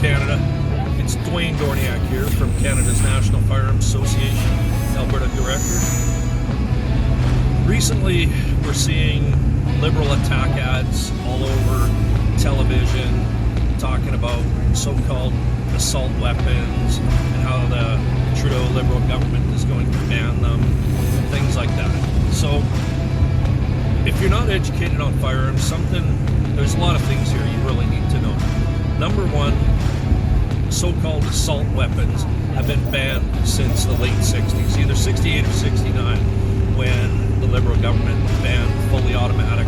Canada. It's Dwayne here from Canada's National Firearms Association, Alberta Director. Recently, we're seeing Liberal attack ads all over television talking about so-called assault weapons and how the Trudeau Liberal government is going to ban them, things like that. So, if you're not educated on firearms, there's a lot of things here you really need to know. Number one, so-called assault weapons have been banned since the late 60s, either 68 or 69, when the Liberal government banned fully automatic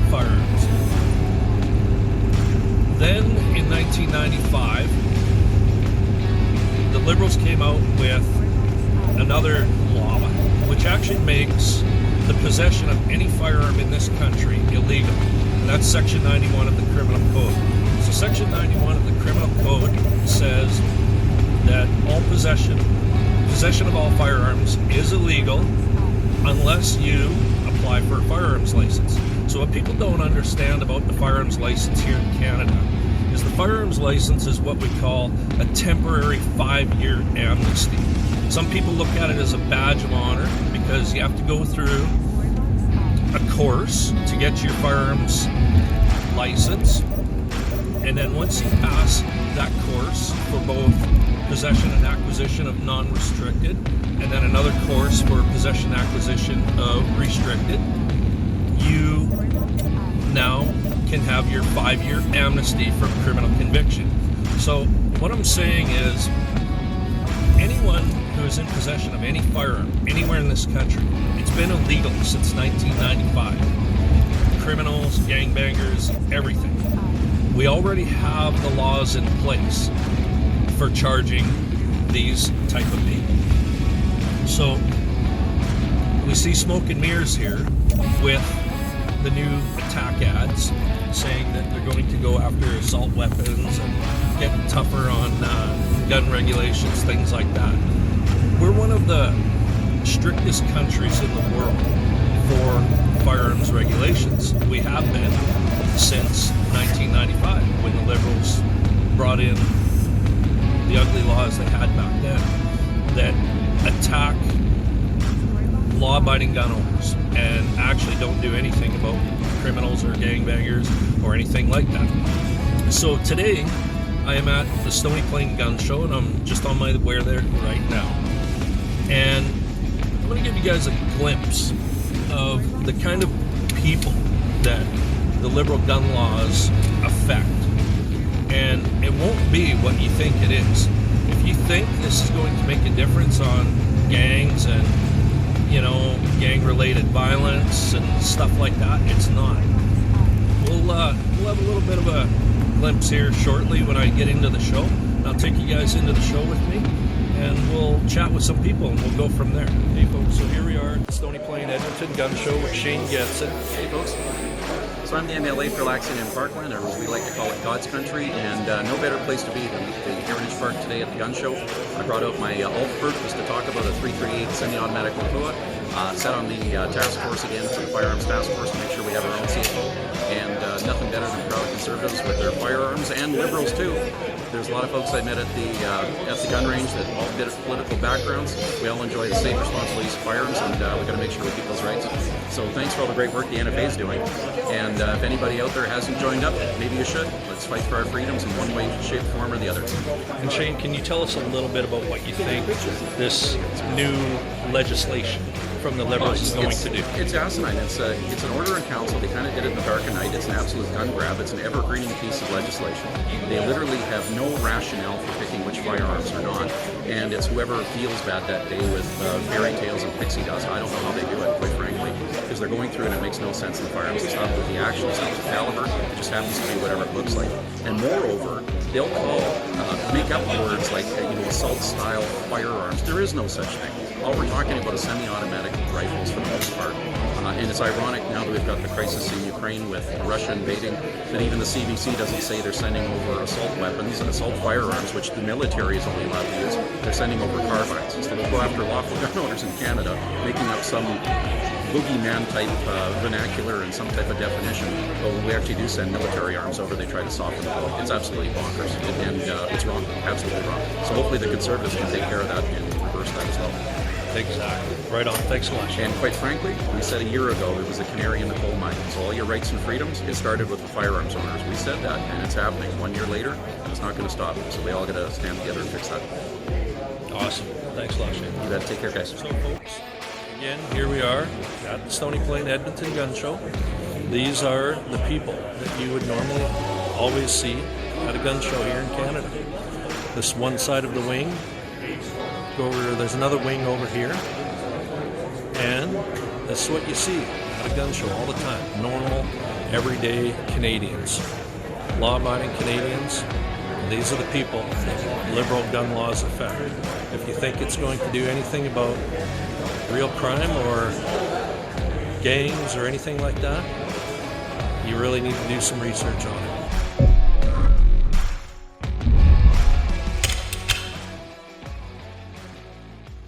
firearms. Then, in 1995, the Liberals came out with another law, which actually makes the possession of any firearm in this country illegal. And that's Section 91 of the Criminal Code. So Section 91 of the Criminal Code says that all possession of all firearms is illegal unless you apply for a firearms license. So what people don't understand about the firearms license here in Canada is the firearms license is what we call a temporary 5-year amnesty. Some people look at it as a badge of honor because you have to go through a course to get your firearms license, and then once you pass that course for both possession and acquisition of non-restricted, and then another course for possession and acquisition of restricted, you now can have your 5-year amnesty from criminal conviction. So what I'm saying is, anyone who is in possession of any firearm anywhere in this country, it's been illegal since 1995. Criminals, gangbangers, everything. We already have the laws in place for charging these type of people. So we see smoke and mirrors here with the new attack ads saying that they're going to go after assault weapons and get tougher on gun regulations, things like that. We're one of the strictest countries in the world for firearms regulations. We have been since 1995, when the Liberals brought in the ugly laws they had back then that attack law-abiding gun owners and actually don't do anything about criminals or gangbangers or anything like that. So today, I am at the Stony Plain Gun Show, and I'm just on my way there right now. And I'm going to give you guys a glimpse of the kind of people that the Liberal gun laws affect. And it won't be what you think it is. If you think this is going to make a difference on gangs and, gang-related violence and stuff like that, it's not. We'll have a little bit of a glimpse here shortly when I get into the show. I'll take you guys into the show with me, and we'll chat with some people, and we'll go from there. Hey folks, so here we are at the Stony Plain Edmonton Gun Show with Shane Getson. Hey folks. So I'm the MLA for Laxton and Parkland, or as we like to call it, God's Country, and no better place to be than the Heritage Park today at the gun show. I brought out my Ulfberg just to talk about a 338 semi-automatic Lapua. Sat on the task force again for the Firearms Task Force to make sure we have our own CFO, and nothing better than proud conservatives with their firearms, and Liberals too. There's a lot of folks I met at the gun range that all did political backgrounds. We all enjoy the safe, responsible use of firearms, and we've got to make sure we keep those rights. So thanks for all the great work the NFA is doing. And if anybody out there hasn't joined up, maybe you should. Let's fight for our freedoms in one way, shape, form, or the other. And Shane, can you tell us a little bit about what you think this new legislation from the Liberals is going to do? It's asinine. It's an order in council. They kind of did it in the dark of night. It's an absolute gun grab. It's an evergreen piece of legislation. They literally have no rationale for picking which firearms are not, and it's whoever feels bad that day with fairy tales and pixie dust. I don't know how they do it, quite frankly, because they're going through and it makes no sense in the firearms. It's not with the action, it's not with the caliber. It just happens to be whatever it looks like. And moreover, they'll make up words like assault-style firearms. There is no such thing. All we're talking about is semi-automatic rifles for the most part. And it's ironic now that we've got the crisis in Ukraine with Russia invading that even the CBC doesn't say they're sending over assault weapons and assault firearms, which the military is only allowed to use. They're sending over carbines. So they'll go after lawful gun owners in Canada, making up some boogeyman type vernacular and some type of definition. But when we actually do send military arms over, they try to soften the blow. It's absolutely bonkers, and it's wrong, absolutely wrong. So hopefully the Conservatives can take care of that and reverse that as well. Exactly. Right on. Thanks so much. And quite frankly, we said a year ago it was a canary in the coal mine. So all your rights and freedoms, it started with the firearms owners. We said that, and it's happening. 1 year later, it's not going to stop. So we all got to stand together and fix that. Awesome. Thanks a lot, Shane. You got to take care, guys. So, folks, again, here we are at the Stony Plain Edmonton Gun Show. These are the people that you would normally always see at a gun show here in Canada. This one side of the wing, go over, there's another wing over here, and this is what you see at a gun show all the time. Normal, everyday Canadians, law-abiding Canadians. These are the people that liberal gun laws affect. If you think it's going to do anything about real crime or gangs or anything like that, you really need to do some research on it.